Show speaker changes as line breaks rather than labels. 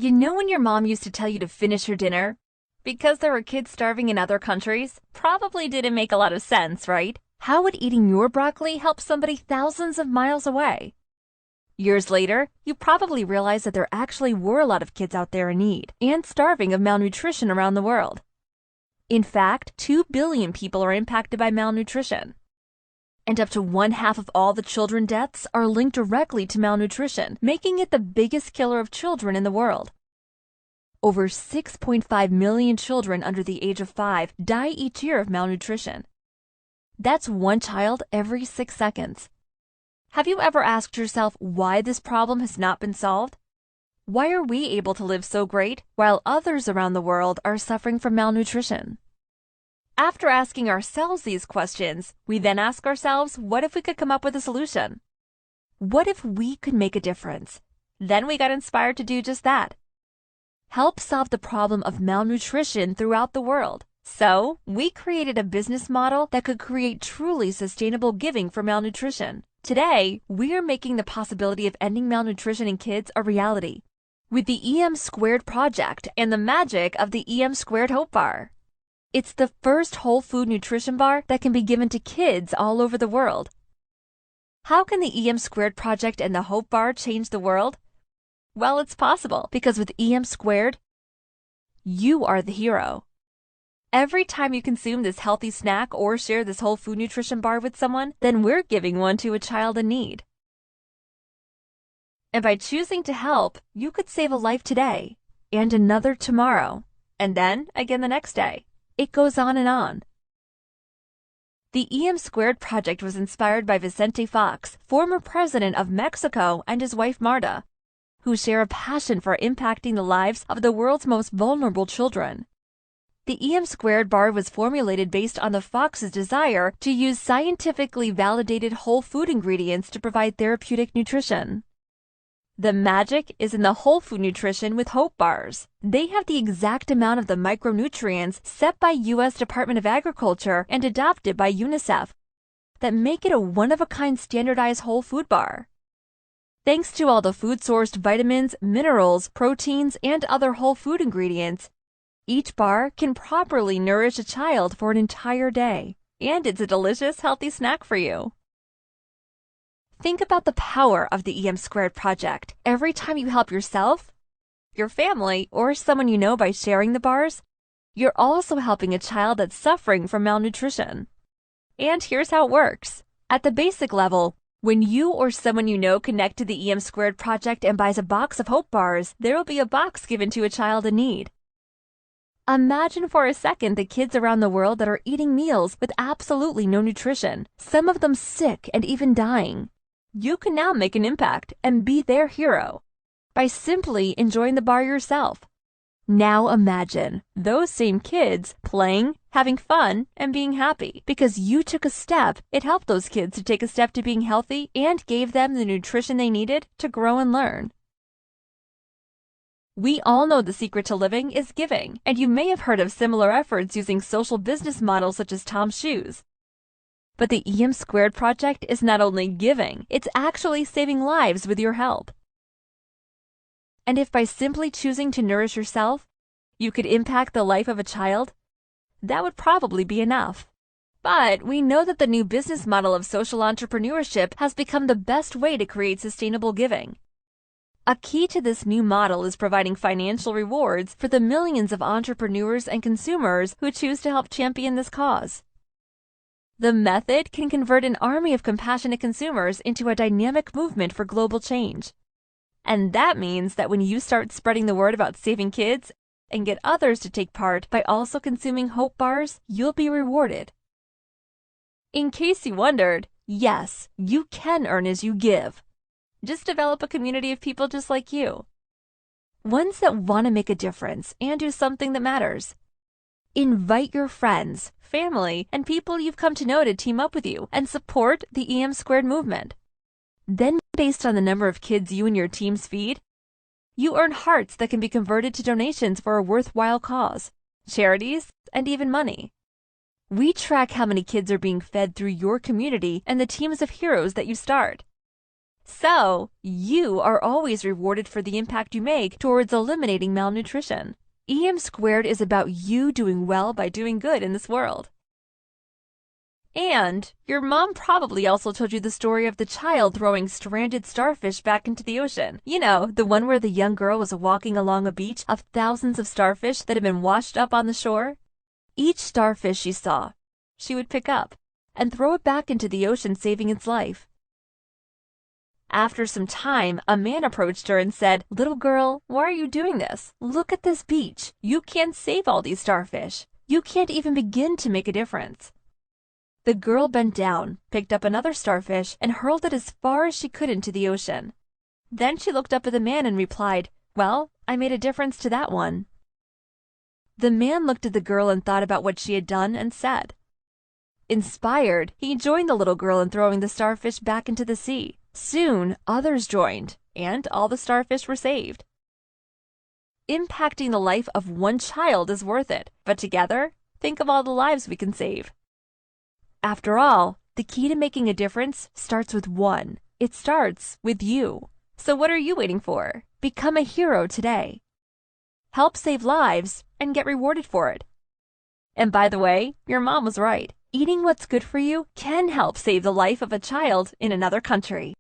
You know when your mom used to tell you to finish your dinner? Because there were kids starving in other countries? Probably didn't make a lot of sense, right? How would eating your broccoli help somebody thousands of miles away? Years later, you probably realized that there actually were a lot of kids out there in need and starving of malnutrition around the world. In fact, 2 billion people are impacted by malnutrition. And up to 1/2 of all the children deaths are linked directly to malnutrition, making it the biggest killer of children in the world. Over 6.5 million children under the age of 5 die each year of malnutrition. That's one child every 6 seconds. Have you ever asked yourself why this problem has not been solved? Why are we able to live so great while others around the world are suffering from malnutrition? After asking ourselves these questions, we then ask ourselves, what if we could come up with a solution? What if we could make a difference? Then we got inspired to do just that. Help solve the problem of malnutrition throughout the world. So, we created a business model that could create truly sustainable giving for malnutrition. Today, we are making the possibility of ending malnutrition in kids a reality with the EM Squared project and the magic of the EM Squared Hope Bar. It's the first whole food nutrition bar that can be given to kids all over the world. How can the EM Squared project and the Hope Bar change the world? Well, it's possible because with EM Squared, you are the hero. Every time you consume this healthy snack or share this whole food nutrition bar with someone, then we're giving one to a child in need. And by choosing to help, you could save a life today, and another tomorrow, and then again the next day. It goes on and on. The EM Squared project was inspired by Vicente Fox, former president of Mexico, and his wife Marta, who share a passion for impacting the lives of the world's most vulnerable children. The EM Squared bar was formulated based on the Fox's desire to use scientifically validated whole food ingredients to provide therapeutic nutrition. The magic is in the whole food nutrition with Hope Bars. They have the exact amount of the micronutrients set by U.S. Department of Agriculture and adopted by UNICEF that make it a one-of-a-kind standardized whole food bar. Thanks to all the food-sourced vitamins, minerals, proteins, and other whole food ingredients, each bar can properly nourish a child for an entire day, and it's a delicious, healthy snack for you. Think about the power of the EM Squared project. Every time you help yourself, your family, or someone you know by sharing the bars, you're also helping a child that's suffering from malnutrition. And here's how it works. At the basic level, when you or someone you know connect to the EM Squared project and buys a box of Hope Bars, there will be a box given to a child in need. Imagine for a second the kids around the world that are eating meals with absolutely no nutrition, some of them sick and even dying. You can now make an impact and be their hero by simply enjoying the bar yourself. Now imagine those same kids playing, having fun, and being happy because you took a step. It helped those kids to take a step to being healthy and gave them the nutrition they needed to grow and learn. We all know the secret to living is giving, and you may have heard of similar efforts using social business models such as Tom's Shoes. But the EM Squared project is not only giving, it's actually saving lives with your help. And if by simply choosing to nourish yourself, you could impact the life of a child, that would probably be enough. But we know that the new business model of social entrepreneurship has become the best way to create sustainable giving. A key to this new model is providing financial rewards for the millions of entrepreneurs and consumers who choose to help champion this cause. The method can convert an army of compassionate consumers into a dynamic movement for global change. And that means that when you start spreading the word about saving kids and get others to take part by also consuming Hope Bars, you'll be rewarded. In case you wondered, yes, you can earn as you give. Just develop a community of people just like you. Ones that want to make a difference and do something that matters. Invite your friends, family, and people you've come to know to team up with you and support the EM Squared movement. Then, based on the number of kids you and your teams feed, you earn hearts that can be converted to donations for a worthwhile cause, charities, and even money. We track how many kids are being fed through your community and the teams of heroes that you start. So, you are always rewarded for the impact you make towards eliminating malnutrition. EM Squared is about you doing well by doing good in this world. And your mom probably also told you the story of the child throwing stranded starfish back into the ocean. You know, the one where the young girl was walking along a beach of thousands of starfish that had been washed up on the shore. Each starfish she saw, she would pick up and throw it back into the ocean, saving its life. After some time, a man approached her and said, "Little girl, why are you doing this? Look at this beach. You can't save all these starfish. You can't even begin to make a difference." The girl bent down, picked up another starfish, and hurled it as far as she could into the ocean. Then she looked up at the man and replied, "Well, I made a difference to that one." The man looked at the girl and thought about what she had done and said. Inspired, he joined the little girl in throwing the starfish back into the sea. Soon, others joined, and all the starfish were saved. Impacting the life of one child is worth it, but together, think of all the lives we can save. After all, the key to making a difference starts with one. It starts with you. So what are you waiting for? Become a hero today. Help save lives and get rewarded for it. And by the way, your mom was right. Eating what's good for you can help save the life of a child in another country.